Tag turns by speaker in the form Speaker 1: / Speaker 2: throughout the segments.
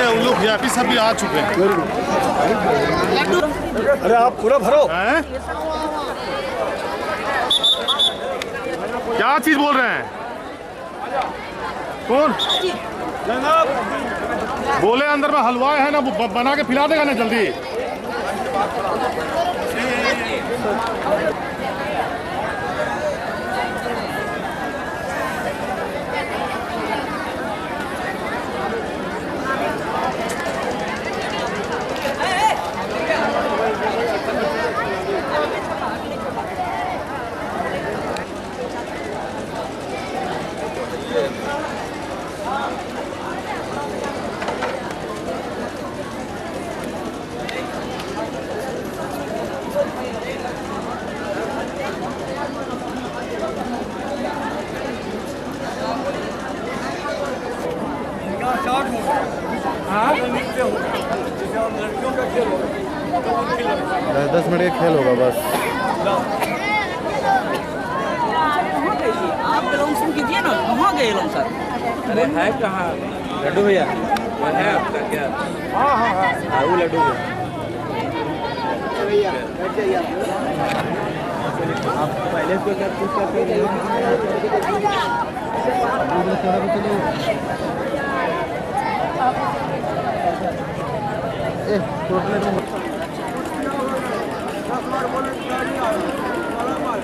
Speaker 1: उन लोग वीआईपी सब भी आ चुके हैं।
Speaker 2: अरे आप पूरा भरो।
Speaker 1: क्या चीज बोल रहे हैं? कौन बोले अंदर में हलवा है ना, वो बना के खिला देगा ना जल्दी।
Speaker 2: दस मिनट का खेल होगा बस।
Speaker 3: आप लॉन्चिंग कीजिए ना, कहाँ गए लोग सर?
Speaker 4: अरे है कहाँ लड्डू भैया? वो है आपका क्या? हाँ हाँ हाँ वो लड्डू भैया। आप पहले से क्या कुछ करते हैं?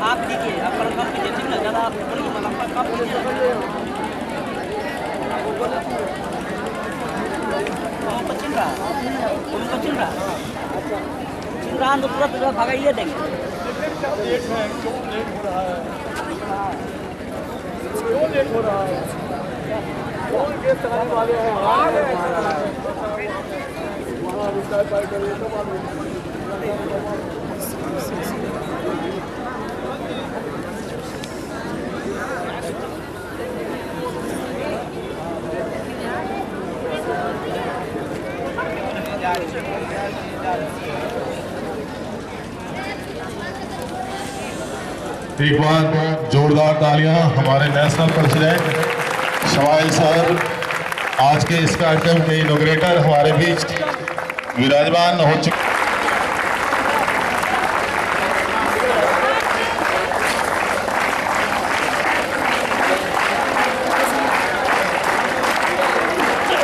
Speaker 3: आप दीजिए, आप कम कीजिए, ठीक है? ज़्यादा आप बोलिए, मतलब कम कीजिए। उनको चिन रहा, तो तुरंत भगाइए देंगे।
Speaker 5: एक बार जोरदार तालियां हमारे नेशनल प्रेसिडेंट शवाइल सर, आज के इस कार्यक्रम के इनॉग्रेटर हमारे बीच विराजमान हो चुके।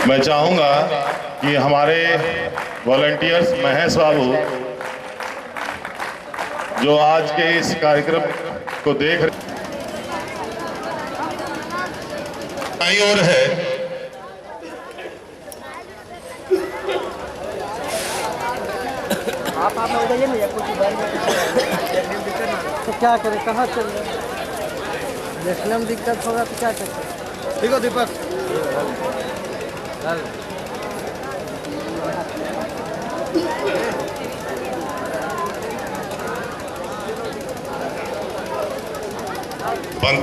Speaker 5: मैं चाहूंगा कि हमारे वॉलंटियर्स महेश बाबू जो आज के इस कार्यक्रम को देख रहे और है,
Speaker 3: आप हो जाइए ना, कुछ तो क्या करें, कहाँ चल रहे? देखने में दिक्कत होगा तो क्या करें?
Speaker 2: ठीक है Deepak.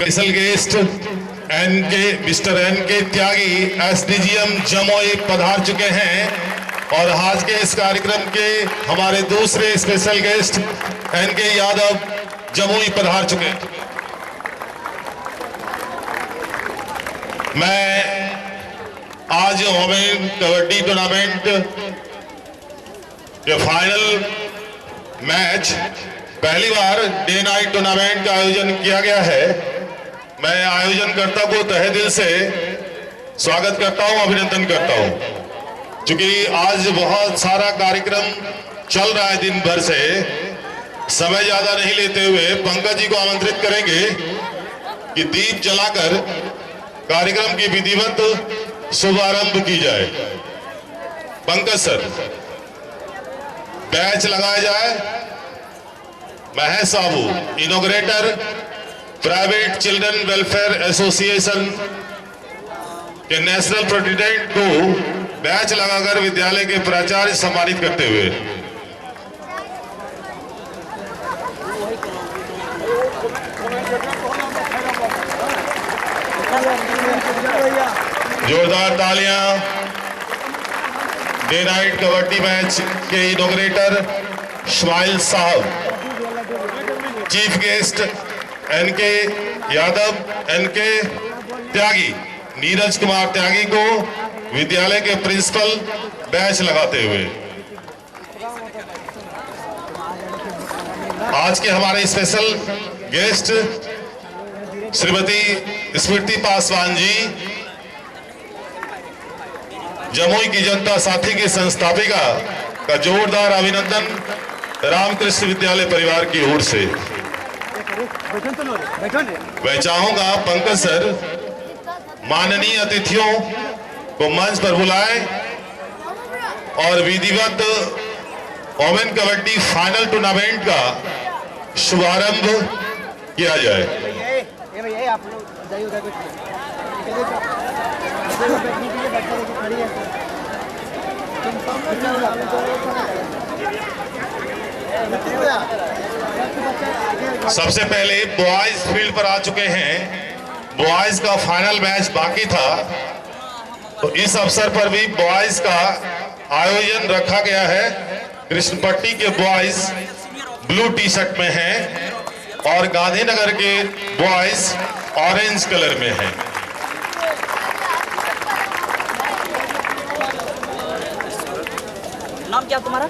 Speaker 5: Special guest mister N K. Tyagi SDGM Jamui पधार चुके हैं और आज के इस कार्यक्रम के हमारे दूसरे special guest NK. Yadav Jamui पधार चुके हैं। मैं आज वुमेन कबड्डी टूर्नामेंट के फाइनल मैच पहली बार डे नाइट टूर्नामेंट का आयोजन किया गया है। मैं आयोजनकर्ता को तहे दिल से स्वागत करता हूं, अभिनंदन करता हूं। क्योंकि आज बहुत सारा कार्यक्रम चल रहा है दिन भर से, समय ज्यादा नहीं लेते हुए पंकज जी को आमंत्रित करेंगे कि दीप जलाकर कार्यक्रम की विधिवत शुभारंभ की जाए। पंकज सर, बैच लगाया जाए। महेश बाबू, इनॉग्रेटर प्राइवेट चिल्ड्रन वेलफेयर एसोसिएशन के नेशनल प्रेसिडेंट को बैच लगाकर विद्यालय के प्राचार्य सम्मानित करते हुए। जोरदार तालियां डे नाइट कबड्डी मैच के इनॉग्रेटर स्माइल साहब, chief guest NK Yadav, NK Tyagi, Neeraj Kumar Tyagi को विद्यालय के प्रिंसिपल बैच लगाते हुए आज के हमारे स्पेशल गेस्ट श्रीमती स्मृति पासवान जी, जमुई की जनता साथी की संस्थापिका का जोरदार अभिनंदन रामकृष्ण विद्यालय परिवार की ओर से। मैं चाहूंगा पंकज सर माननीय अतिथियों को मंच पर बुलाएं और विधिवत वोमेन कबड्डी फाइनल टूर्नामेंट का शुभारंभ किया जाए। सबसे पहले बॉयज फील्ड पर आ चुके हैं। बॉयज का फाइनल मैच बाकी था, तो इस अवसर पर भी बॉयज का आयोजन रखा गया है। कृष्णपट्टी के बॉयज ब्लू टी शर्ट में हैं और गांधीनगर के बॉयज ऑरेंज कलर में हैं।
Speaker 3: नाम क्या तुम्हारा?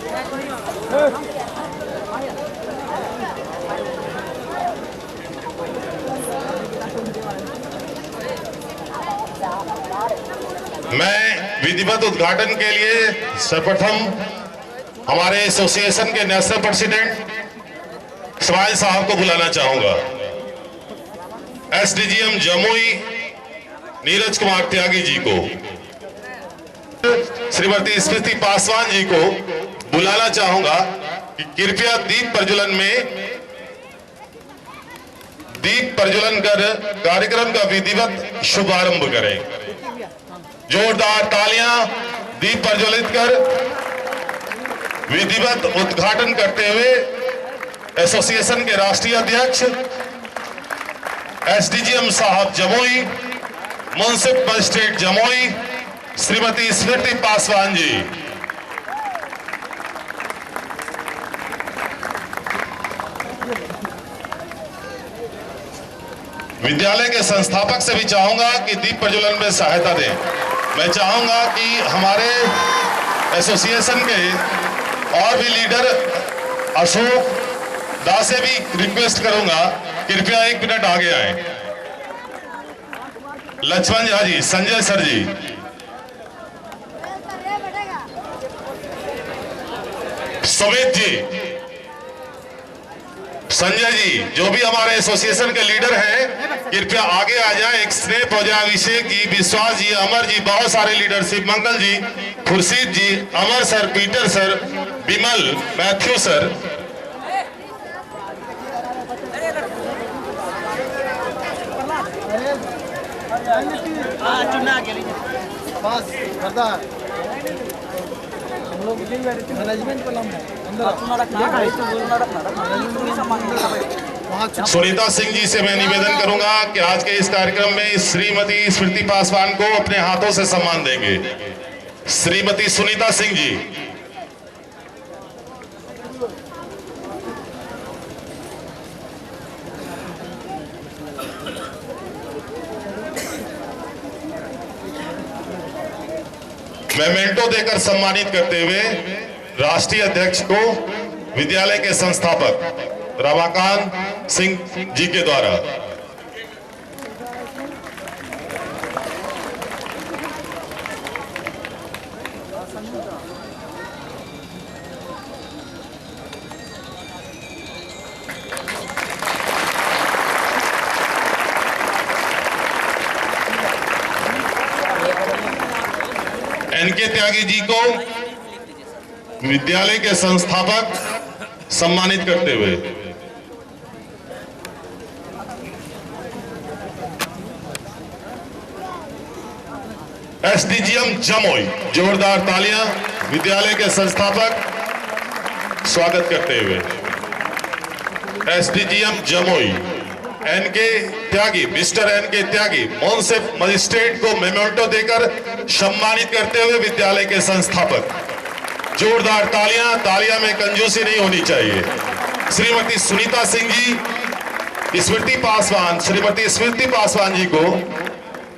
Speaker 5: मैं विधिवत उद्घाटन के लिए सर्वप्रथम हमारे एसोसिएशन के नेशनल प्रेसिडेंट स्माइल साहब को बुलाना चाहूंगा। एसडीजीएम जमुई नीरज कुमार त्यागी जी को, श्रीमती स्मृति पासवान जी को बुलाना चाहूंगा कि कृपया दीप प्रज्वलन कर कार्यक्रम का विधिवत शुभारंभ करें। जोरदार तालियां दीप प्रज्वलित कर विधिवत उद्घाटन करते हुए एसोसिएशन के राष्ट्रीय अध्यक्ष एसडीजीएम साहब जमुई, म्युनिसिपल मजिस्ट्रेट जमुई श्रीमती स्मृति पासवान जी। विद्यालय के संस्थापक से भी चाहूंगा कि दीप प्रज्वलन में सहायता दें। मैं चाहूंगा कि हमारे एसोसिएशन के और भी लीडर अशोक दास से भी रिक्वेस्ट करूंगा, कृपया 1 मिनट आगे आए। लक्ष्मण झा जी, संजय सर जी, सुमित जी, संजय जी, जो भी हमारे एसोसिएशन के लीडर हैं कृपया आगे आ जाए। एक स्नेह हो जाए। अभिषेक जी, विश्वास जी, अमर जी, बहुत सारे लीडरशिप, मंगल जी, खुर्शीद जी, अमर सर, पीटर सर, विमल, मैथ्यू सर। सुनीता सिंह जी से मैं निवेदन करूंगा कि आज के इस कार्यक्रम में श्रीमती स्मृति पासवान को अपने हाथों से सम्मान देंगे। श्रीमती सुनीता सिंह जी। मेमेंटो देकर सम्मानित करते हुए राष्ट्रीय अध्यक्ष को विद्यालय के संस्थापक रमाकांत सिंह जी के द्वारा एनके त्यागी जी को विद्यालय के संस्थापक सम्मानित करते हुए एसडीजीएम जमुई, जोरदार तालियां विद्यालय के संस्थापक स्वागत करते हुए एसडीजीएम जमुई। एनके त्यागी, मिस्टर एनके त्यागी मुंसिफ मजिस्ट्रेट को मेमोंटो देकर सम्मानित करते हुए विद्यालय के संस्थापक। जोरदार तालियां, तालियां में कंजूसी नहीं होनी चाहिए। श्रीमती सुनीता सिंह जी, स्मृति पासवान, श्रीमती स्मृति पासवान जी को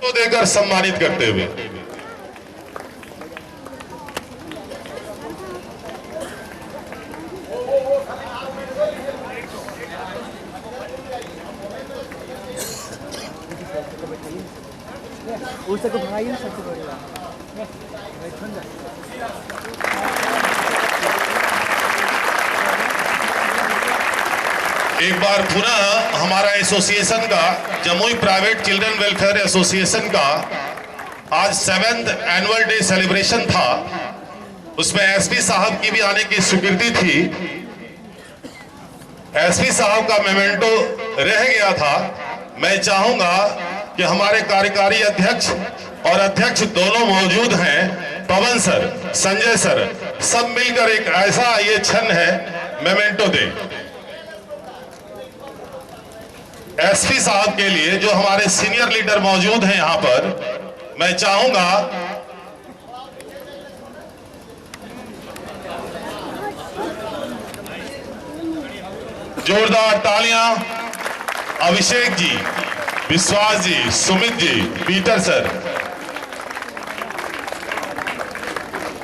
Speaker 5: तो देकर सम्मानित करते हुए।
Speaker 3: उससे तो भाई सबसे बढ़िया।
Speaker 5: एक बार पुनः हमारा एसोसिएशन का, Jamui private children welfare association का आज 7th एनुअल डे सेलिब्रेशन था। उसमें एसपी साहब की भी आने की स्वीकृति थी। एसपी साहब का मेमेंटो रह गया था। मैं चाहूंगा कि हमारे कार्यकारी अध्यक्ष और अध्यक्ष दोनों मौजूद हैं, पवन सर, संजय सर, सब मिलकर एक ऐसा ये क्षण है मेमेंटो दें एसपी साहब के लिए, जो हमारे सीनियर लीडर मौजूद हैं यहां पर। मैं चाहूंगा जोरदार तालियां अभिषेक जी, विश्वास जी, सुमित जी, पीटर सर।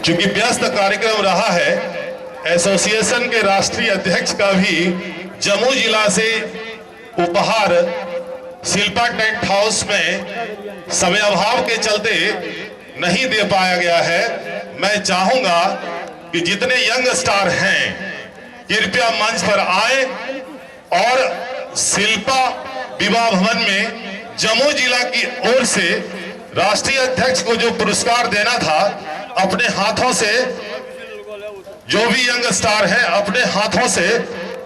Speaker 5: चूंकि व्यस्त कार्यक्रम रहा है, एसोसिएशन के राष्ट्रीय अध्यक्ष का भी जम्मू जिला से उपहार शिल्पा टेंट हाउस में समय अभाव के चलते नहीं दे पाया गया है। मैं चाहूंगा कि जितने यंग स्टार हैं कृपया मंच पर आए और शिल्पा विवाह भवन में जम्मू जिला की ओर से राष्ट्रीय अध्यक्ष को जो पुरस्कार देना था, अपने हाथों से, जो भी यंग स्टार है अपने हाथों से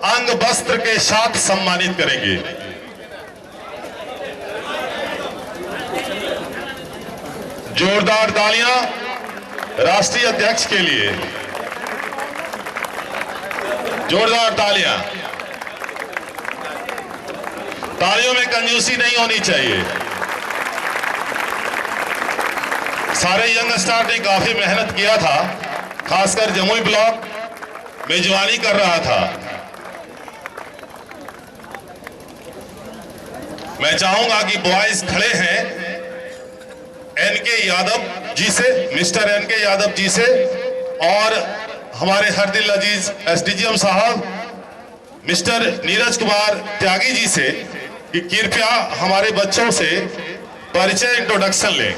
Speaker 5: अंग वस्त्र के साथ सम्मानित करेंगे। जोरदार तालियां राष्ट्रीय अध्यक्ष के लिए, जोरदार तालियां। तालियों में कंजूसी नहीं होनी चाहिए। सारे यंग स्टार ने काफी मेहनत किया था, खासकर जमुई ब्लॉक मेजबानी कर रहा था। मैं चाहूंगा कि बॉयज खड़े हैं एनके यादव जी से, मिस्टर एनके यादव जी से, और हमारे हर दिल अजीज एसडीजीएम साहब मिस्टर नीरज कुमार त्यागी जी से कि कृपया हमारे बच्चों से परिचय, इंट्रोडक्शन लें।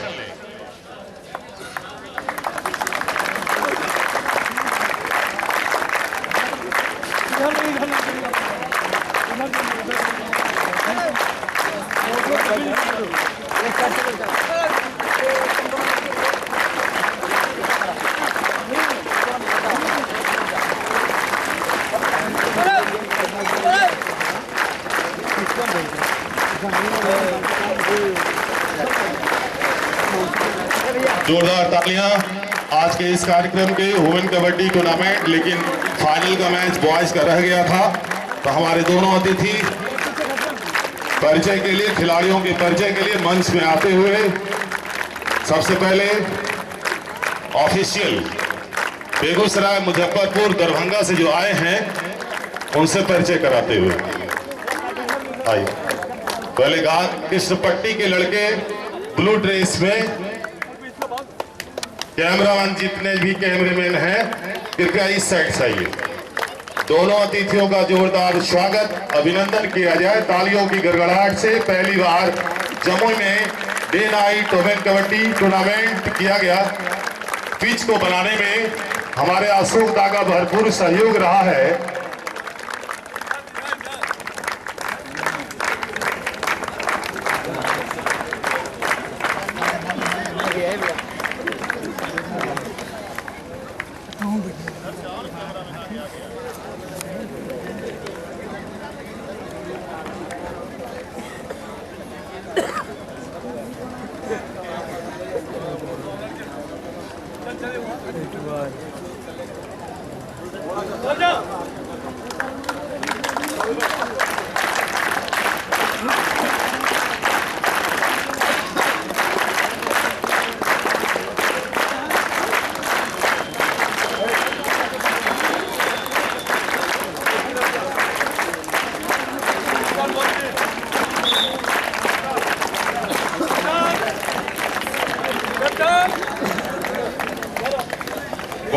Speaker 5: जोरदार तालियां आज के इस कार्यक्रम के वुमेन कबड्डी टूर्नामेंट, लेकिन फाइनल का मैच बॉयज का रह गया था। तो हमारे दोनों अतिथि परिचय के लिए, खिलाड़ियों के परिचय के लिए मंच में आते हुए सबसे पहले ऑफिशियल बेगूसराय, मुजफ्फरपुर, दरभंगा से जो आए हैं उनसे परिचय कराते हुए आइए। पहले कृष्ण पट्टी के लड़के ब्लू ड्रेस में, कैमरामैन जितने भी कैमरामैन हैं कृपया इस साइड से आइए। दोनों अतिथियों का जोरदार स्वागत, अभिनंदन किया जाए तालियों की गड़गड़ाहट से। पहली बार जमुई में day night women kabaddi tournament किया गया। पिच को बनाने में हमारे अशोक दा का भरपूर सहयोग रहा है।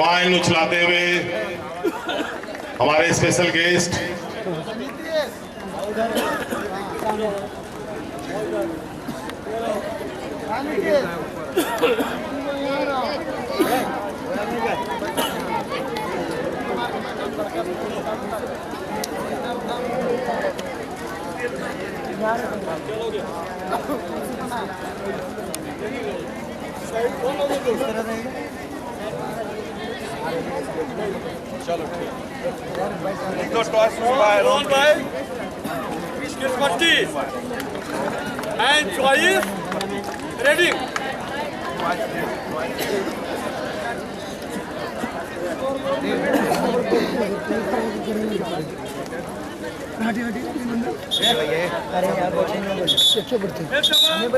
Speaker 5: कॉइन उछलाते हुए हमारे special guest
Speaker 6: and choice ready.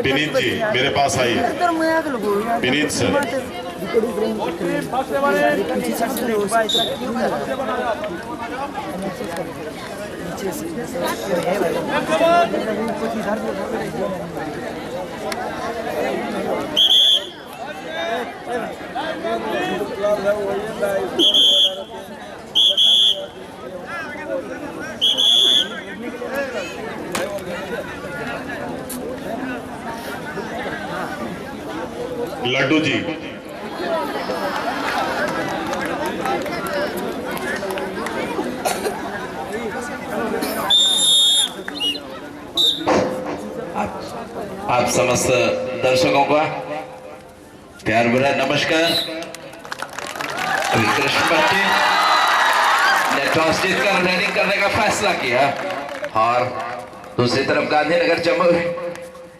Speaker 5: Vineet ji मेरे पास आइए। विनीत सर लड्डू जी
Speaker 4: आप समस्त दर्शकों का प्यार भरा नमस्कार। अभी कृष्ण भट्टी ने टॉस जीतकर रेडिंग करने का फैसला किया और दूसरी तरफ गांधीनगर जमुई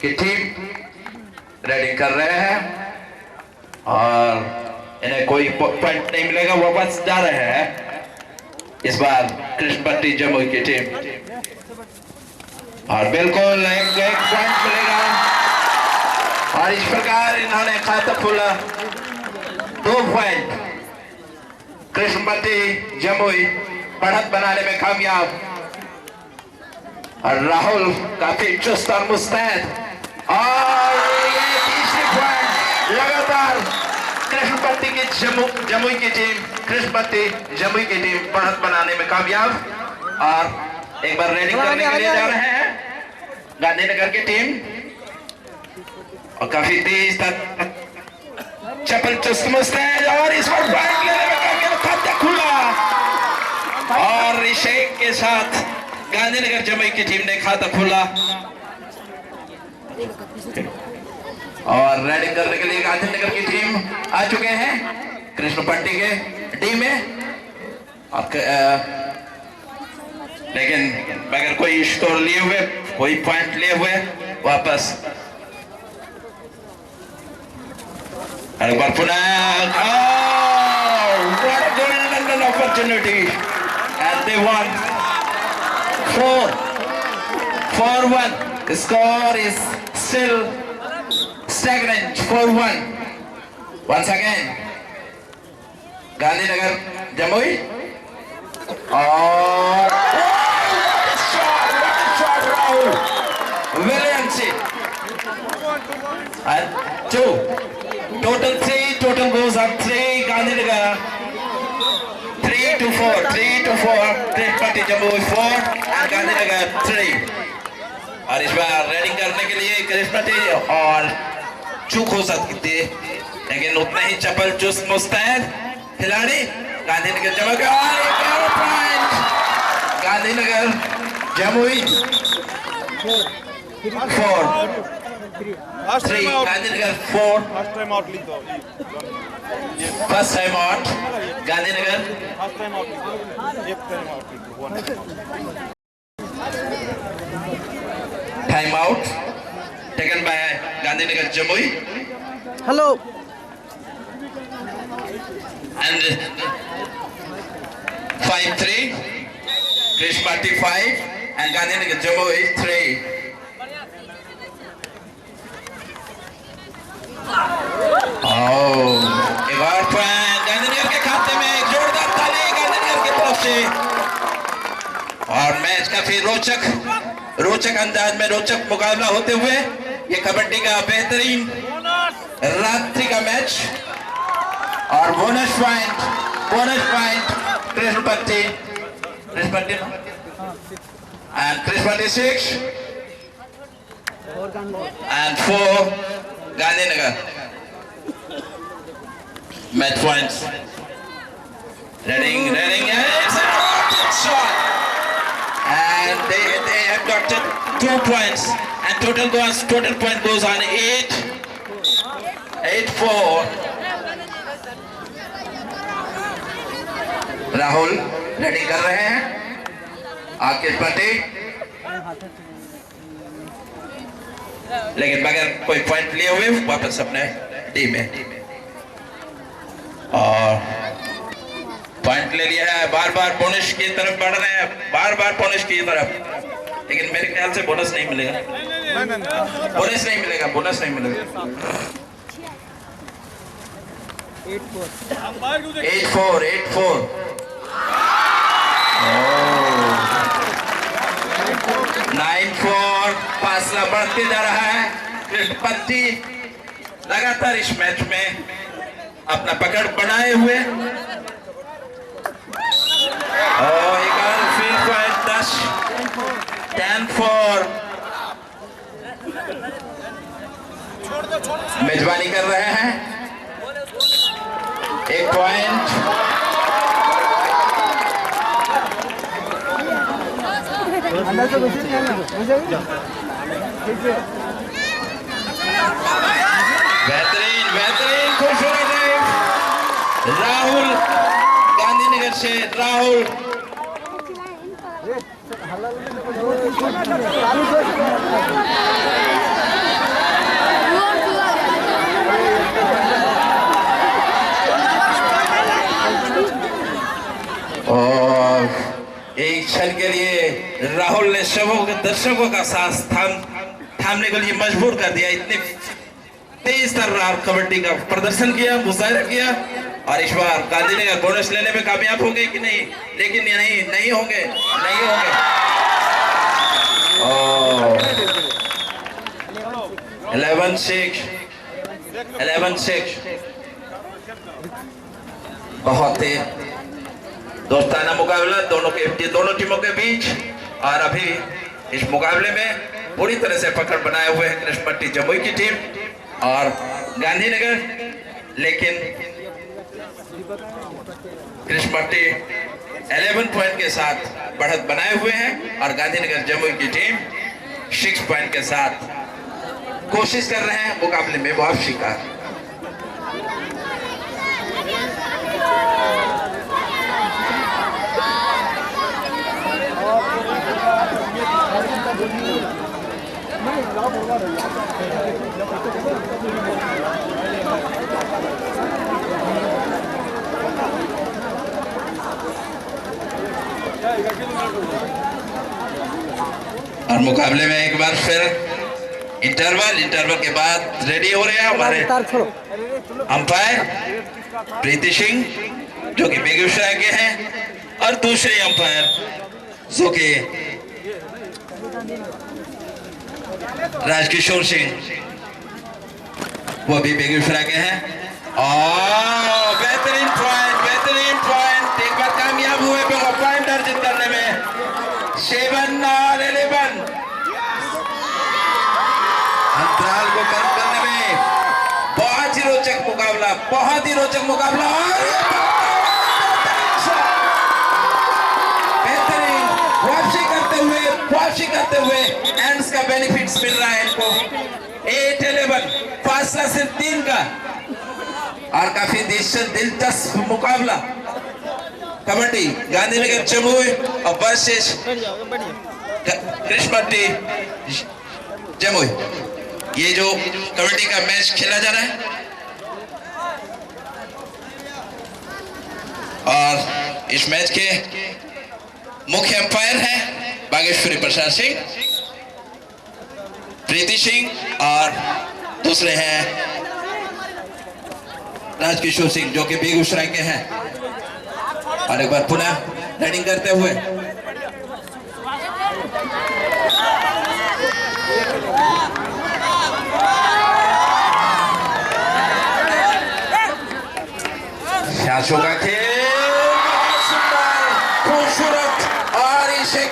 Speaker 4: की टीम रेडिंग कर रहे हैं और इन्हें कोई पॉइंट नहीं मिलेगा, वापस जा रहे हैं इस बार कृष्ण भट्टी जमुई की टीम और बिल्कुल एक पॉइंट मिलेगा और इस प्रकार इन्होंने खाता खोला। 2 पॉइंट कृष्ण भट्टी जमुई बढ़त बनाने में कामयाब और राहुल काफी चुस्त और मुस्तैद और ये तीसरी पॉइंट लगातार कृष्ण भट्टी की जमुई की टीम कृष्ण भट्टी जमुई की टीम बढ़त बनाने में कामयाब और एक बार रेडिंग करने के लिए जा रहे हैं गांधीनगर की टीम और काफी तेज तक चपल चुस्त मुस्तैद और इस बार पॉइंट लेने में कामयाब, खाता खुला और रिशेक के साथ गांधीनगर जमुई की टीम ने खाता खोला और रेडिंग करने के लिए गांधीनगर की टीम आ चुके हैं कृष्ण भट्टी के टीम में लेकिन बगैर कोई स्कोर लिए हुए कोई पॉइंट लिए हुए वापस एक बार पुनः golden opportunity and they won 4-1. The score is still stagnant 4-1. Once again Gandhinagar Jamui और Williams and 2 total 3 total goes up 3 Gandhinagar 3-4 Krishna Bhatti Jamui 4 and Gandhinagar 3 और इस बार रेडिंग करने के लिए कृष्ण भट्टी और चूक हो सकती है लेकिन उतना ही चपल चुस्त मुस्तैद खिलाड़ी गांधीनगर जमुई का और point Gandhinagar Jamui 4-3 Gandhinagar 4 first time out Gandhinagar time out taken by Gandhinagar Jamui
Speaker 3: hello
Speaker 4: and 5-3 Krishna Bhatti 5 and Gandhinagar Jamui 3 एक और पॉइंट गांधीनगर के खाते में जोरदार ताली गांधीनगर की तरफ से और मैच काफी रोचक अंदाज में रोचक मुकाबला होते हुए ये कबड्डी का बेहतरीन रात्रि का मैच और bonus point कृष्णपट्टी and Krishpati 6 and 4 Gandhinagar. Match points. Reading, it's a shot. And they have got 2 points and total point goes on 8-4. Rahul ready कर रहे हैं आकेश पाटी, लेकिन बगैर कोई पॉइंट लिए हुए वापस अपने टीम में, और पॉइंट ले लिया है। बार बार बोनस की तरफ बढ़ रहे हैं, बार बार बोनस की तरफ, लेकिन मेरे ख्याल से बोनस नहीं मिलेगा, बोनस नहीं मिलेगा। 8-4 9-4 फासला बढ़ते जा रहा है। कृष्णपट्टी लगातार इस मैच में अपना पकड़ बनाए हुए, और एक और फिर पॉइंट 10-4 मेजबानी कर रहे हैं। 1 पॉइंट बेहतरीन खूबसूरत है राहुल, गांधीनगर से राहुल। और एक क्षण के लिए राहुल ने दर्शकों का सांस थामने के लिए मजबूर कर दिया। इतनी तेज तर्रार कबड्डी का प्रदर्शन किया, मुजाहिरा किया, और इस बार गांधीनगर बोनस लेने में कामयाब हो गए कि नहीं, लेकिन नहीं होंगे। 11-6 बहुत ही दोस्ताना मुकाबला दोनों टीमों के बीच, और अभी इस मुकाबले में पूरी तरह से पकड़ बनाए हुए हैं कृष्णपट्टी जमुई की टीम और गांधीनगर, लेकिन कृष्णपट्टी 11 पॉइंट के साथ बढ़त बनाए हुए हैं, और गांधीनगर जमुई की टीम 6 पॉइंट के साथ कोशिश कर रहे हैं मुकाबले में वापसी का। और मुकाबले में एक बार फिर इंटरवल के बाद रेडी हो रहे हैं हमारे अंपायर प्रीति सिंह, जो कि बेगूसराय के हैं, और दूसरे अंपायर जो कि राजकिशोर सिंह, वो भी बेगूसराय के हैं। और बेहतरीन पॉइंट एक बार कामयाब हुए पॉइंट अर्जित करने में 7-11 अंतराल को कम करने में। बहुत ही रोचक मुकाबला बेहतरीन वापसी करते हुए एंड्स का बेनिफिट्स मिल रहा है इनको। 8-11 फासला सिर्फ 3 का, और काफी दिलचस्प मुकाबला कबड्डी गांधीनगर जमुई और वर्सेस कृष्णपट्टी जमुई। ये जो कबड्डी का मैच खेला जा रहा है, और इस मैच के मुख्य अंपायर हैं बागेश्वरी प्रसाद सिंह, प्रीति सिंह, और दूसरे हैं राजकिशोर सिंह, जो कि बेगूसराय के हैं। और एक बार पुनः रेडिंग करते हुए मैचों का खेल बहुत सुंदर, खूबसूरत और इसे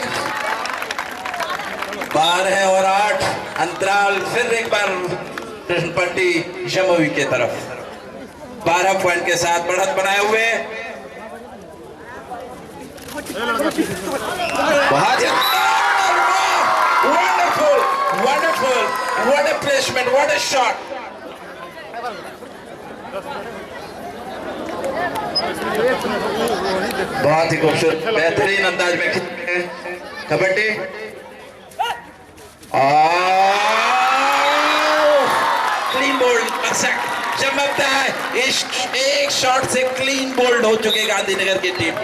Speaker 4: 12 और 8 अंतराल फिर एक बार कृष्णपट्टी जमुई के तरफ 12 पॉइंट के साथ बढ़त बनाए हुए। बहुत wonderful wonderful, what a placement, what a shot. बहुत ही खूबसूरत बेहतरीन अंदाज में कबड्डी क्लीन बोल्ड चमकता है। इस एक शॉट से क्लीन बोल्ड हो चुके गांधीनगर की टीम।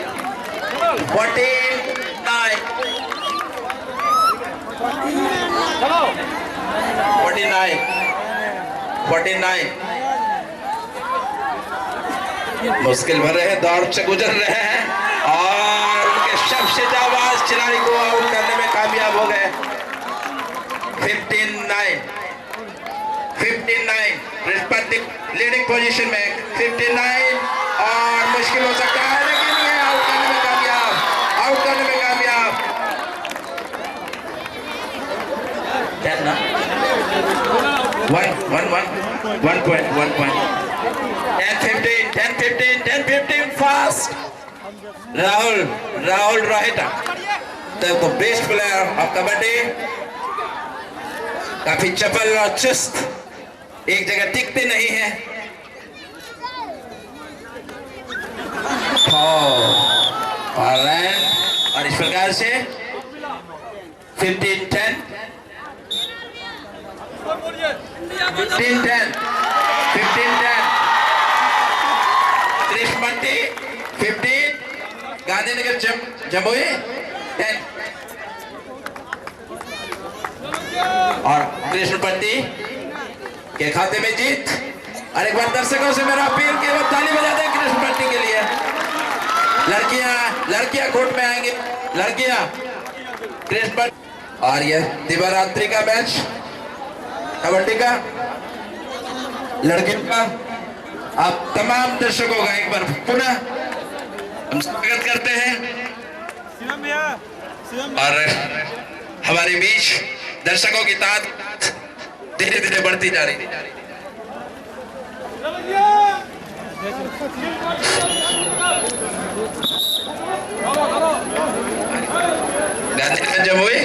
Speaker 4: 49 मुश्किल भर रहे दौर से गुजर रहे हैं और उनके सबसे जाबाज खिलाड़ी को आउट करने में कामयाब हो गए। 59 लीडिंग पोजीशन में 59 और मुश्किल हो सकता है लेकिन ये आउट करने में कामयाब, आउट करने में कामयाब। 1 point 10-15 fast। Rahul Rahita, the best player of kabaddi, काफी चपल और चुस्त, एक जगह टिकते नहीं है। और इस प्रकार से 15-10 कृष्णपट्टी 15 गांधीनगर जमुई 10 और कृष्णपट्टी के खाते में जीत। और एक बार दर्शकों से मेरा अपील कि वो ताली बजा दें कृष्णपट्टी के लिए। लड़कियां कोर्ट में आएंगे, लड़कियां कृष्णपट्टी। और यह दिवारात्रि का मैच कबड्डी का लड़कियों का आप तमाम दर्शकों का एक बार पुनः हम स्वागत करते हैं। और हमारे बीच दर्शकों की तादाद धीरे धीरे बढ़ती जा रही है। गांधीनगर जमुई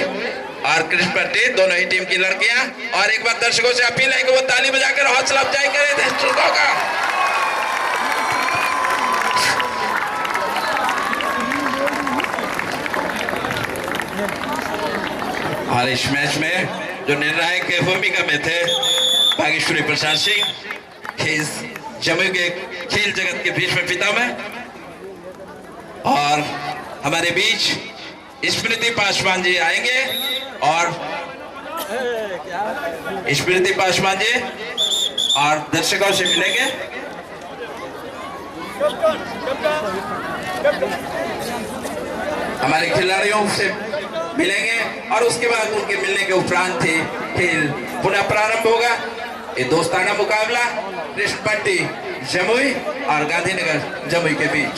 Speaker 4: और कृष्णपट्टी दोनों ही टीम की लड़कियां। और एक बार दर्शकों से अपील है कि वो ताली बजाकर हौसला अफजाई करें दर्शकों का। और इस मैच में जो निर्णायक की भूमिका में थे भागेश्वरी प्रसाद सिंह, जमुई के खेल जगत के बीच में पितामह। और हमारे बीच स्मृति पासवान जी आएंगे और स्मृति पासवान जी और दर्शकों से मिलेंगे। हमारे खिलाड़ियों से मिलेंगे और उसके बाद उनके मिलने के उपरांत ही खेल पुनः प्रारंभ होगा। ये दोस्ताना मुकाबला कृष्णपट्टी जमुई और गांधीनगर जमुई के बीच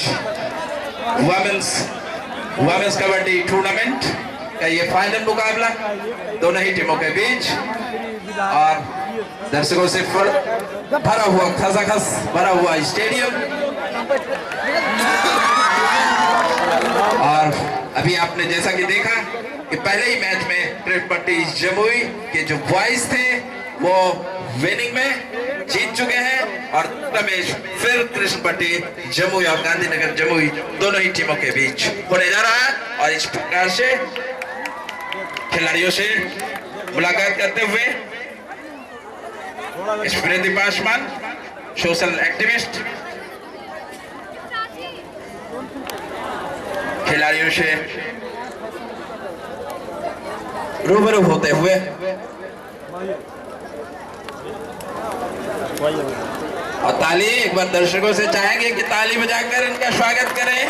Speaker 4: वुमेन्स कबड्डी टूर्नामेंट का ये फाइनल मुकाबला दोनों ही टीमों के बीच। और दर्शकों से भरा हुआ खचाखच भरा हुआ स्टेडियम। और अभी आपने जैसा कि देखा कि पहले ही मैच में कृष्णपट्टी जमुई के जो बॉयज थे वो विनिंग में जीत चुके हैं और रमेश फिर कृष्णपट्टी जमुई और गांधीनगर जमुई दोनों ही टीमों के बीच होने जा रहा है। और इस प्रकार से खिलाड़ियों से मुलाकात करते हुए स्मृति पासवान सोशल एक्टिविस्ट खिलाड़ियों से रूबरू होते हुए और ताली एक बार दर्शकों से चाहेंगे कि ताली बजाकर इनका स्वागत करें।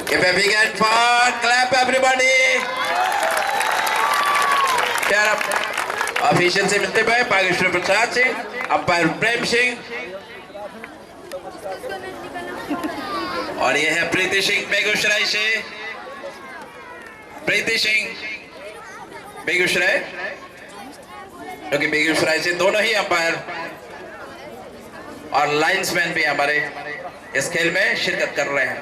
Speaker 4: Give a big hand for clap everybody. Shut up. Official से मिलते हुए बागेश्वर प्रसाद सिंह, अंपायर प्रेम सिंह और ये है प्रीति सिंह बेगूसराय से। प्रीति सिंह बेगूसराय, क्योंकि बेगूसराय से दोनों ही अंपायर और लाइन्समैन भी हमारे इस खेल में शिरकत कर रहे हैं।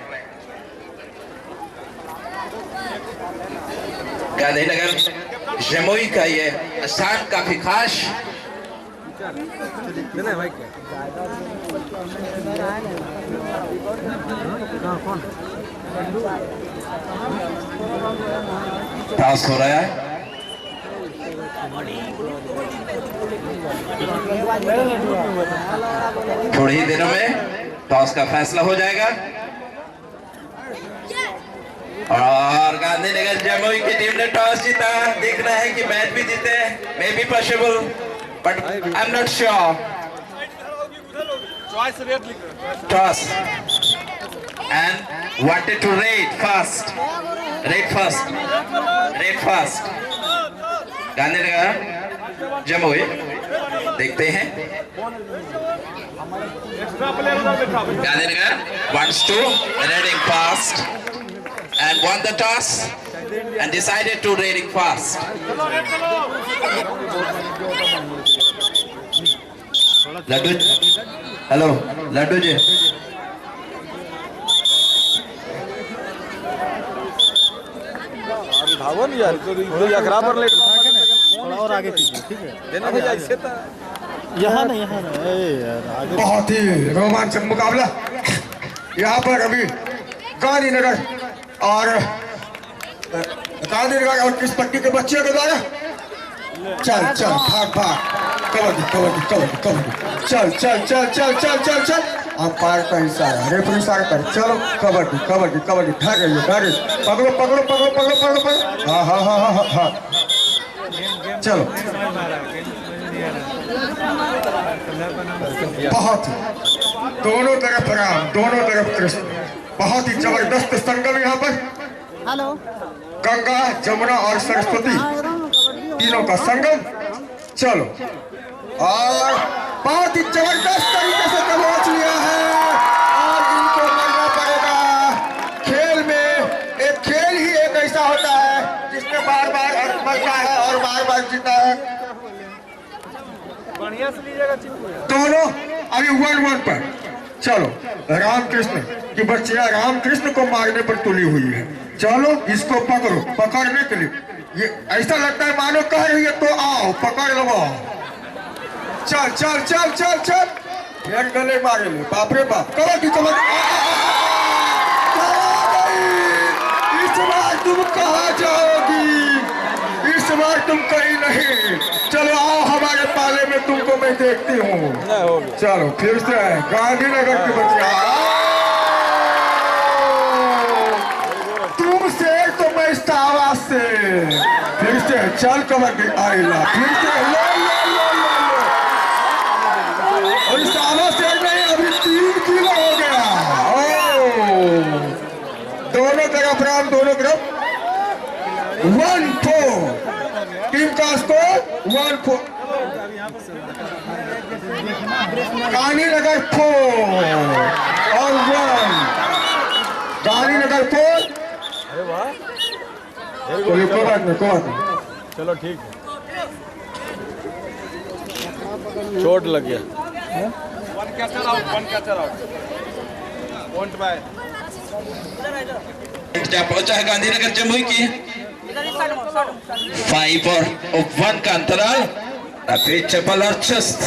Speaker 4: गांधीनगर जमुई का ये स्थान काफी खास। टॉस हो रहा है। थोड़ी ही दिनों में टॉस का फैसला हो जाएगा और गांधीनगर जमुई की टीम ने टॉस जीता। देखना है कि मैच भी जीते, maybe possible but I am not sure. Toss and wanted to raid fast, raid fast. Gandhinagar Jamui देखते हैं। Gandhinagar wants to raiding fast and won the toss and decided to raiding fast. Laddu, hello Laddu ji,
Speaker 2: धावो नहीं यार, तो यकरा पर late
Speaker 1: थोड़ा और आगे कीजिए, ठीक है?
Speaker 2: देना भैया इससे तो
Speaker 1: यहाँ नहीं यार आगे।
Speaker 7: बहुत ही रोमांचक मुकाबला यहाँ पर अभी गांधीनगर और किस पट्टी के बच्चे के द्वारा चल चल भाग भाग, कबड्डी कबड्डी कबड्डी कबड्डी, चल चल चल चल चल चल चल। अंपायर का इशारा, रेफरी इशारा कर, चलो कबड्डी कबड्डी कबड्डी, भागे पकड़ो पकड़ो पकड़ो पकड़ो पकड़ो पकड़ो, हाँ हाँ हाँ हाँ हाँ, चलो। बहुत दोनों तरफ राम, दोनों तरफ कृष्ण, बहुत ही जबरदस्त संगम यहाँ पर।
Speaker 8: हेलो,
Speaker 7: गंगा जमुना और सरस्वती तीनों का संगम। चलो, और बहुत ही जबरदस्त तरीके से दबोच लिया है और इनको करना पड़ेगा। खेल में एक खेल ही एक ऐसा होता है जिसमें बार बार अंत बनता है और बार बार जीता है। दोनों अभी 1-1 पर। चलो, रामकृष्ण की बच्चियां रामकृष्ण को मारने पर तुली हुई है। चलो इसको पकड़ो, पकड़ने के लिए ये ऐसा लगता है मानो कह रही है तो आओ पकड़ लो। चल चल चल चल चल, एक गले मारे ले, बाप रे बाप, कबड्डी कबड्डी। इस बार तुम कहाँ जाओगी? इस बार तुम कहीं नहीं। चलो आओ हमारे पाले में, तुमको मैं देखती हूँ। चलो फिर से गांधीनगर की बच्चियां, तुम से तो मैं इस आवाज से फिर से चल कबड्डी आईला, फिर से लो लो लो लो लो, और इस आवाज से नहीं, अभी 3 किलो हो गया। दोनों तरफ राम, दोनों तरफ 1-4 टीम का स्कोर 1-4। गांधीनगर 4 और 1, गांधीनगर 4।
Speaker 2: चलो ठीक है, चोट लग गया।
Speaker 4: क्या पहुंचा है गांधीनगर जमुई की 5 और 1 का अंतराल। चपल और चुस्त,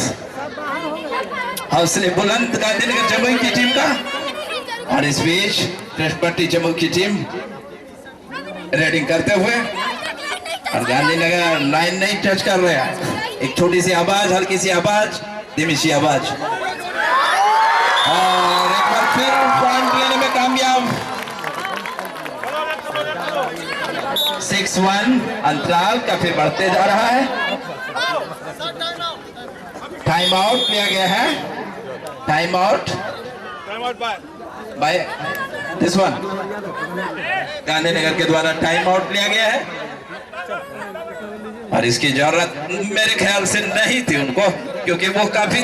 Speaker 4: हौसले बुलंद गांधीनगर जमुई की टीम का। और इस बीच कृष्णपट्टी जमुई की टीम रेडिंग करते हुए, और गांधीनगर लाइन नहीं टच कर रहे हैं। एक छोटी सी आवाज, हल्की सी आवाज, धीमी सी आवाज, और एक बार फिर पॉइंट लेने में कामयाब। 6-1 अंतराल काफी बढ़ते जा रहा है। टाइम आउट लिया गया है, time out by this one Gandhinagar के द्वारा टाइम आउट लिया गया है और इसकी जरूरत मेरे ख्याल से नहीं थी उनको, क्योंकि वो काफी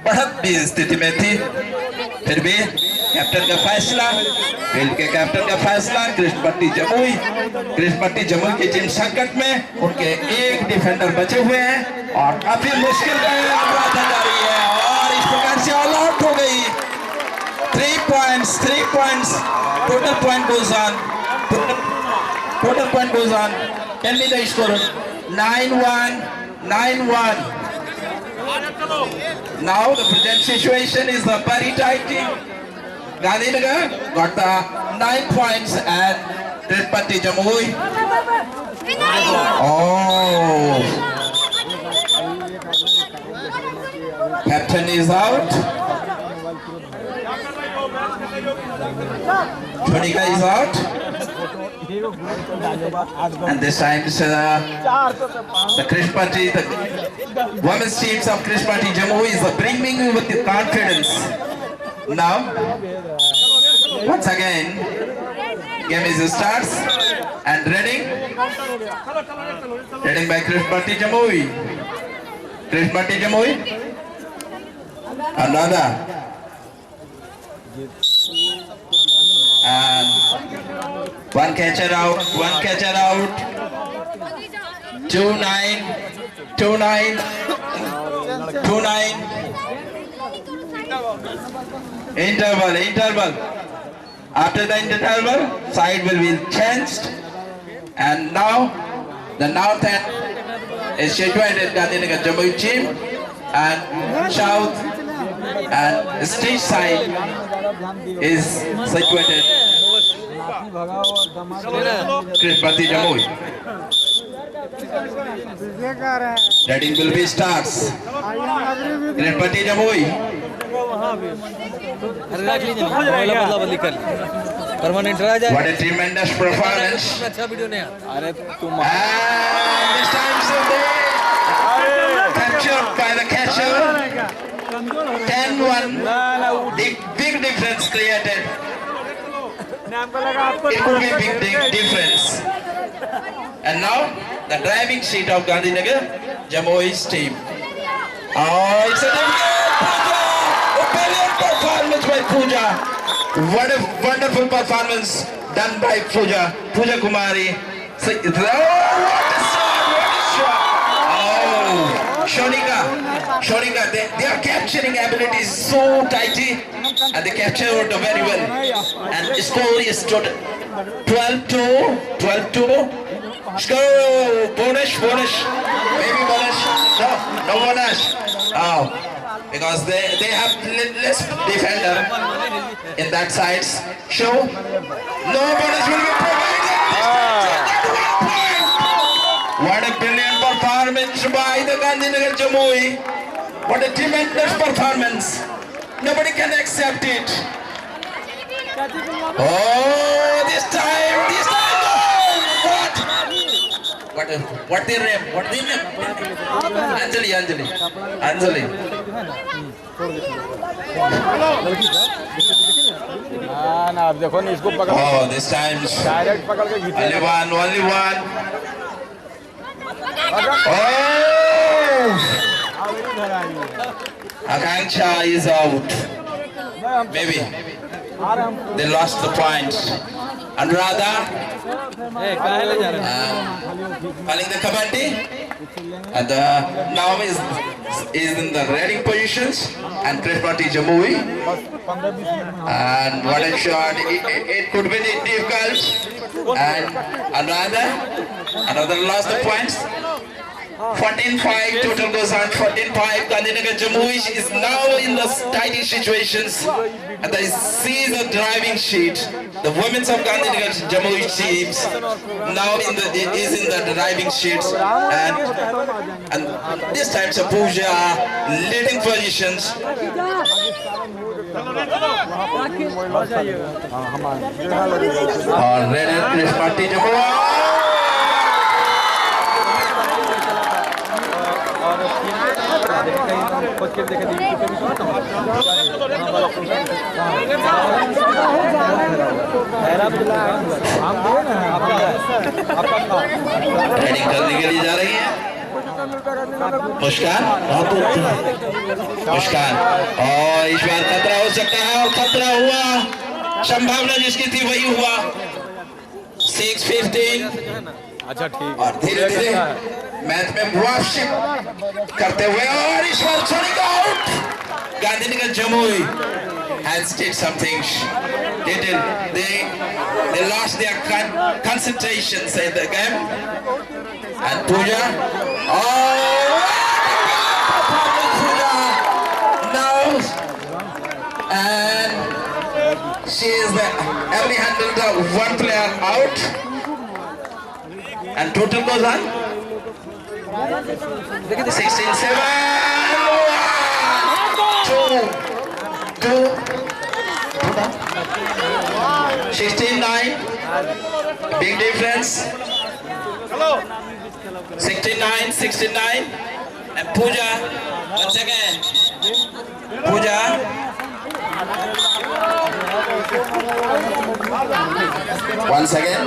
Speaker 4: बढ़त भी स्थिति में थी। फिर भी कैप्टन का फैसला, फील्ड के कैप्टन का फैसला, कृष्णपट्टी जमुई की टीम संकट में, उनके एक डिफेंडर बचे हुए हैं और काफी मुश्किल जा रही है और इस प्रकार से ऑल आउट हो गई। 3 points, total point goes on. Tell me the score. 9-1. Now the present situation is a very tight team. Gandhinagar got the 9 points and Krispati Jamui. Oh, captain is out. Chonika is out. And this time the Krispati, the women's teams of Krispati Jamui is brimming with the confidence. Now, once again, game is starts and reading by Krispati Jamui. Another. And one catcher out. 2-9. Interval. After the interval, side will be changed. And now, the north end is situated Gandhinagar Jamui team, and south and stage side is situated Krispati Jamui. Reading will be starts. Krispati Jamui. What a tremendous performance. And this time captured by the catcher. 10-1. Big difference created. It could be big difference. And now the driving seat of Gandhinagar Jamui's team. Oh, it's a brilliant performance by Pooja. What a wonderful performance done by Pooja Kumari. Shonika, their capturing ability is so tighty, and they captured very well. And the score is 12-2. Score bonus, maybe bonus. No bonus. Oh, because they have less defender in that side. So no bonus will be provided. What a brilliant performance by the Gandhinagar Jamui. What a tremendous performance. Nobody can accept it. Oh, this time. What their name? Anjali. Oh, this time only one. Oh! Akanksha is out. Maybe they lost the point. Anuradha calling the kabaddi, and now is in the reading positions, and Krispati Jamui. And what a shot! It could be difficult. And another lost the points. 14-5, total goes on 14-5. Gandhinagar Jamui is now in the tight situations, and I see the driving sheet. The women's of Gandhinagar Jamui teams now is in the driving sheets, and this time Pooja leading positions. Already Krispati Jamui. Heading करने के लिए जा रही है मुस्कान, मुस्कान, और इस बार खतरा हो सकता है और खतरा हुआ, संभावना जिसकी थी वही हुआ। 6-15
Speaker 2: अच्छा ठीक
Speaker 4: और धीरे धीरे मैच में वापसी करते हुए और इस बार Sonik out. Gandhinagar Jamui has did something. They lost their concentration in the game. And Pooja, no, and she is only handled one player out, and total goes on 16-7, 2, 16-9, big difference. 69, and Pooja once again. Pooja. Once again.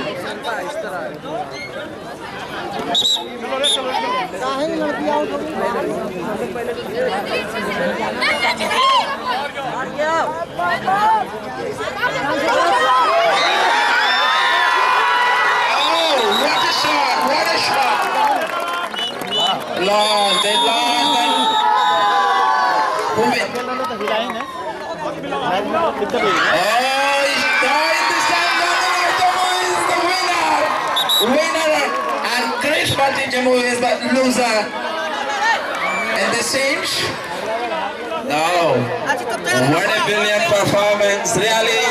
Speaker 4: Lost, they lost, and who win? Oh, it's died this time. Jammu is the winner, and Chris Bharti Jammu is the loser in this stage. No, what a brilliant performance! Really,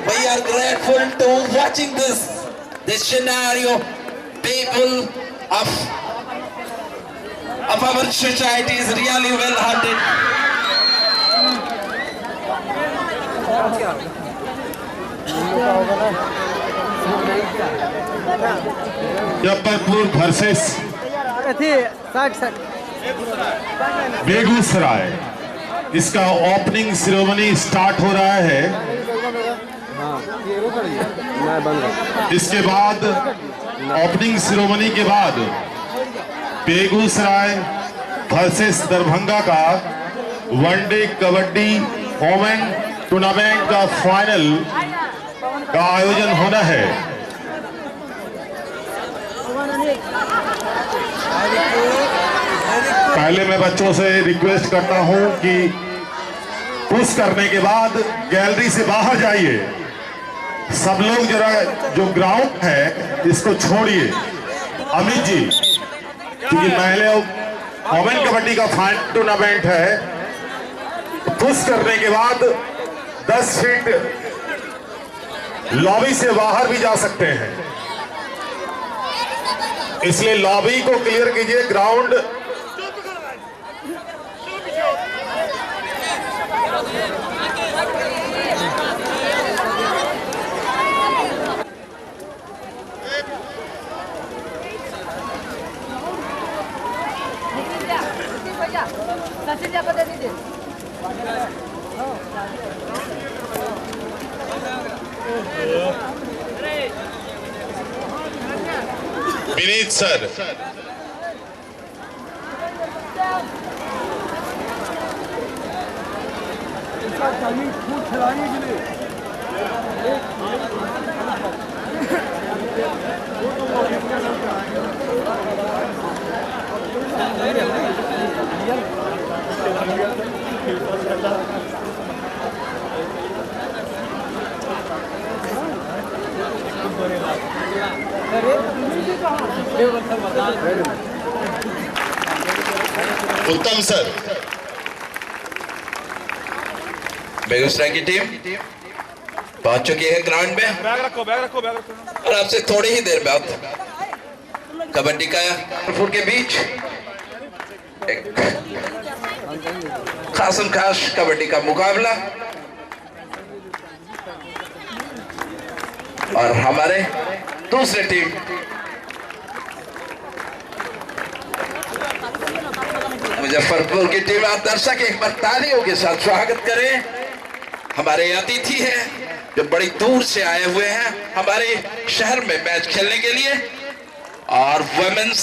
Speaker 4: we are grateful to watching this scenario. People of our society is really well hearted.
Speaker 5: Muzaffarpur versus Begusarai, इसका opening ceremony start हो रहा है। इसके बाद opening ceremony के बाद Begusarai versus Darbhanga का one day kabaddi women tournament का फाइनल का आयोजन होना है। पहले मैं बच्चों से रिक्वेस्ट करता हूं कि पुश करने के बाद गैलरी से बाहर जाइए। सब लोग जरा जो ग्राउंड है इसको छोड़िए। अमित जी, क्योंकि पहले वोमेन कबड्डी का फाइनल टूर्नामेंट है, पुश करने के बाद 10 फीट लॉबी से बाहर भी जा सकते हैं, इसलिए लॉबी को क्लियर कीजिए। ग्राउंड विनीत सर, उत्तम सर। बेगूसराय की टीम पहुंच चुकी है ग्राउंड में।
Speaker 6: बैग रखो, बैग रखो, बैग रखो।
Speaker 4: और आपसे थोड़ी ही देर बाद कबड्डी का फुट के बीच एक खासम खास कबड्डी का मुकाबला, और हमारे दूसरे टीम मुजफ्फरपुर की टीम आप दर्शक एक बार तालियों के साथ स्वागत करें। हमारे अतिथि हैं जो बड़ी दूर से आए हुए हैं हमारे शहर में मैच खेलने के लिए, और वुमेन्स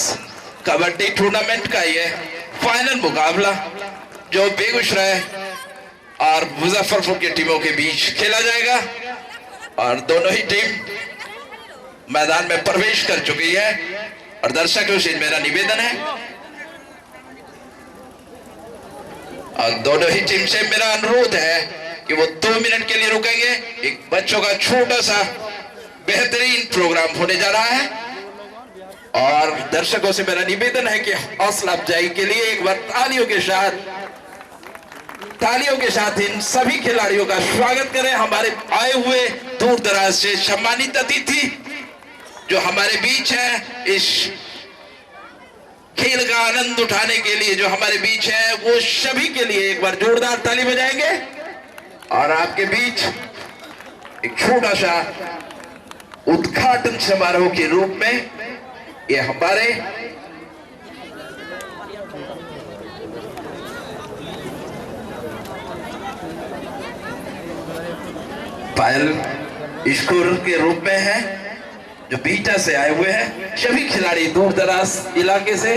Speaker 4: कबड्डी टूर्नामेंट का ये फाइनल मुकाबला जो बेगूसराय और मुजफ्फरपुर की टीमों के बीच खेला जाएगा, और दोनों ही टीम मैदान में प्रवेश कर चुकी है। और दर्शकों से मेरा निवेदन है और दोनों ही टीम से मेरा अनुरोध है कि वो 2 मिनट के लिए रुकेंगे। एक बच्चों का छोटा सा बेहतरीन प्रोग्राम होने जा रहा है, और दर्शकों से मेरा निवेदन है कि हौसला अफजाई के लिए एक बार तालियों के साथ इन सभी खिलाड़ियों का स्वागत करें। हमारे आए हुए दूर दराज से सम्मानित अतिथि जो हमारे बीच है, इस खेल का आनंद उठाने के लिए जो हमारे बीच है, वो सभी के लिए एक बार जोरदार ताली बजाएंगे। और आपके बीच एक छोटा सा उद्घाटन समारोह के रूप में ये हमारे पायल स्कूल के रूप में है जो बीटा से आए हुए हैं। सभी खिलाड़ी दूर दराज इलाके से,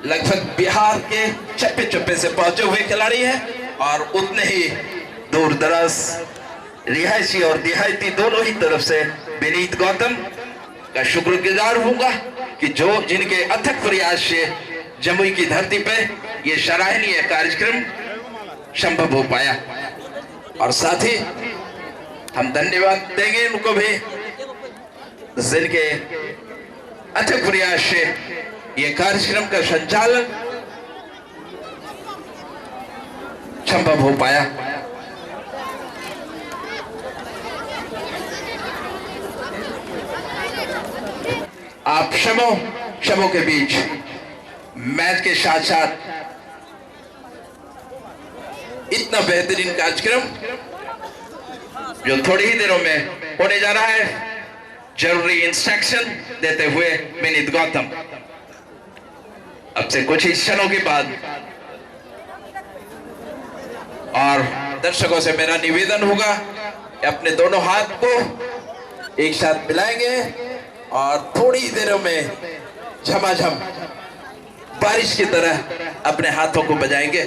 Speaker 4: लगभग बिहार के चप्पे चप्पे से पहुंचे हुए खिलाड़ी हैं, और उतने ही दूर दराज रिहायशी और देहाती दोनों ही तरफ से विनीत गौतम का शुक्रगुजार हूंगा कि जो जिनके अथक प्रयास से जमुई की धरती पे ये सराहनीय कार्यक्रम संभव हो पाया। और साथ ही हम धन्यवाद देंगे उनको भी जिनके अथक प्रयास से ये कार्यक्रम का संचालन संभव हो पाया। आप सबों के बीच मैच के साथ साथ इतना बेहतरीन कार्यक्रम जो थोड़ी ही देरों में होने जा रहा है, जरूरी इंस्ट्रक्शन देते हुए विनीत गौतम अब से कुछ ही क्षणों के बाद। और दर्शकों से मेरा निवेदन होगा कि अपने दोनों हाथ को एक साथ मिलाएंगे और थोड़ी ही देरों में झमाझम बारिश की तरह अपने हाथों को बजाएंगे।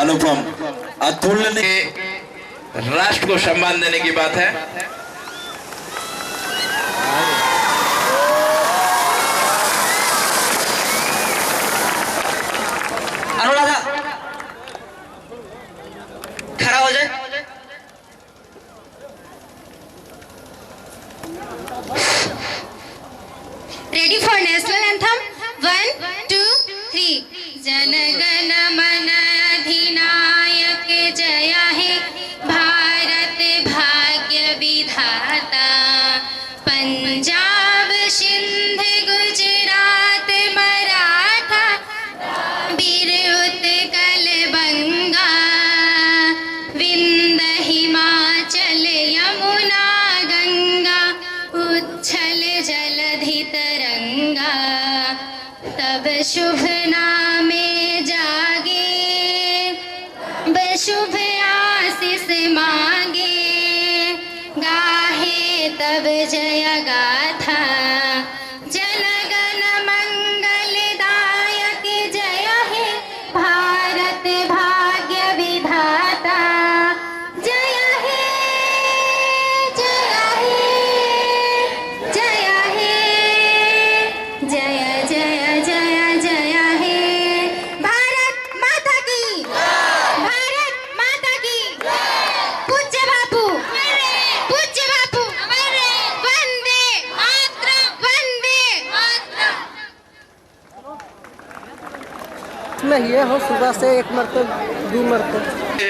Speaker 4: अनुपम, अतुलनीय राष्ट्र को सम्मान देने की बात है।
Speaker 3: अनुराधा खड़ा हो जाए।
Speaker 8: Ready for national anthem? 1, 2, 3. Jana Gana मन अधिनायक जय हे भारत भाग्य विधाता। पंजाब सिंध गुजरात मराठा बीर उत्कल बंगा। विंध्य हिमाचल यमुना गंगा उच्छल जलधि तरंगा। तब शुभ नामे जागे शुभ आशीष मांगे। गाहे तब जय गाथा जन गण मंगलदायक जय हे भारत भाग्य विधाता। जय हे जय हे जय हे जय जय जय जय हे। भारत माता की, भारत माता की। पूज्य बापू, पूज्य बापू, वंदे मातरम, वंदे मातरम।
Speaker 3: मैं ये हूँ सुबह से 1 मरतबा 2 मरतबा।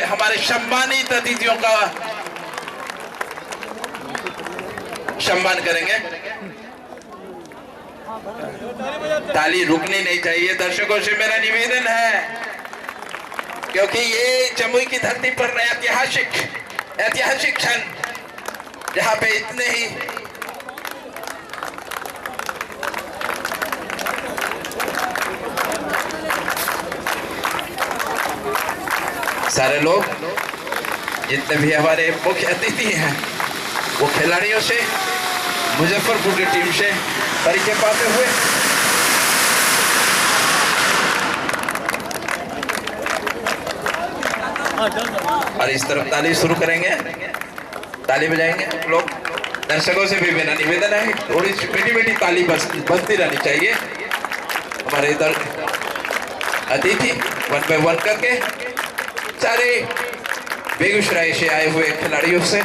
Speaker 4: हमारे सम्मानित अतिथियों का सम्मान करेंगे। ताली रुकनी नहीं चाहिए। दर्शकों से मेरा निवेदन है, क्योंकि ये जमुई की धरती पर ऐतिहासिक क्षण, जहां पे इतने ही सारे लोग, जितने भी हमारे मुख्य अतिथि हैं, वो खिलाड़ियों से, मुजफ्फरपुर की टीम से परिचय पाते हुए और इस तरफ ताली शुरू करेंगे, ताली बजाएंगे लोग। दर्शकों से भी मेरा निवेदन है, थोड़ी मीठी मीठी ताली बजती रहनी चाहिए। हमारे इधर अतिथि 1 by 1 करके सारे बेगूसराय से आए हुए खिलाड़ियों से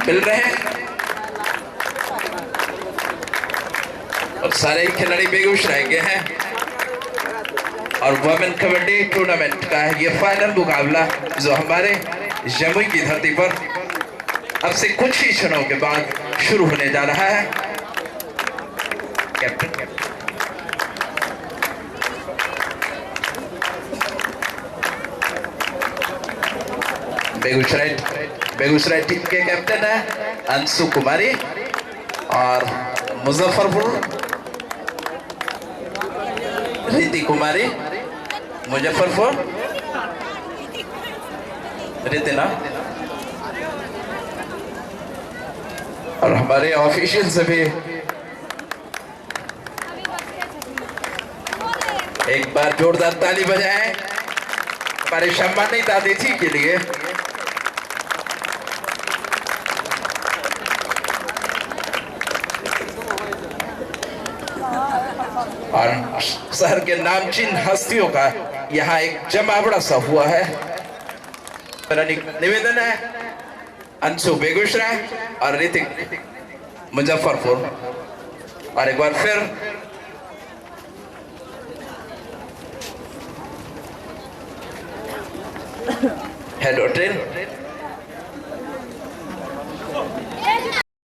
Speaker 4: मिल रहे हैं, और सारे खिलाड़ी बेगूसराय के हैं। और वुमेन कबड्डी टूर्नामेंट का ये फाइनल मुकाबला जो हमारे जमुई की धरती पर अब से कुछ ही क्षणों के बाद शुरू होने जा रहा है। कैप्टन बेगूसराय टीम के कैप्टन है अंशु कुमारी, और मुजफ्फरपुर रीति कुमारी, मुजफ्फरपुर रितिना, और हमारे ऑफिशियल से भी एक बार जोरदार ताली बजाएं हमारे सम्मानित अतिथि के लिए। और शहर के नामचीन हस्तियों का यहाँ एक जमावड़ा सा हुआ है। मेरा निवेदन है, अंशु बेगूसराय और ऋतिक मुजफ्फरपुर, और एक बार फिर हेड होटल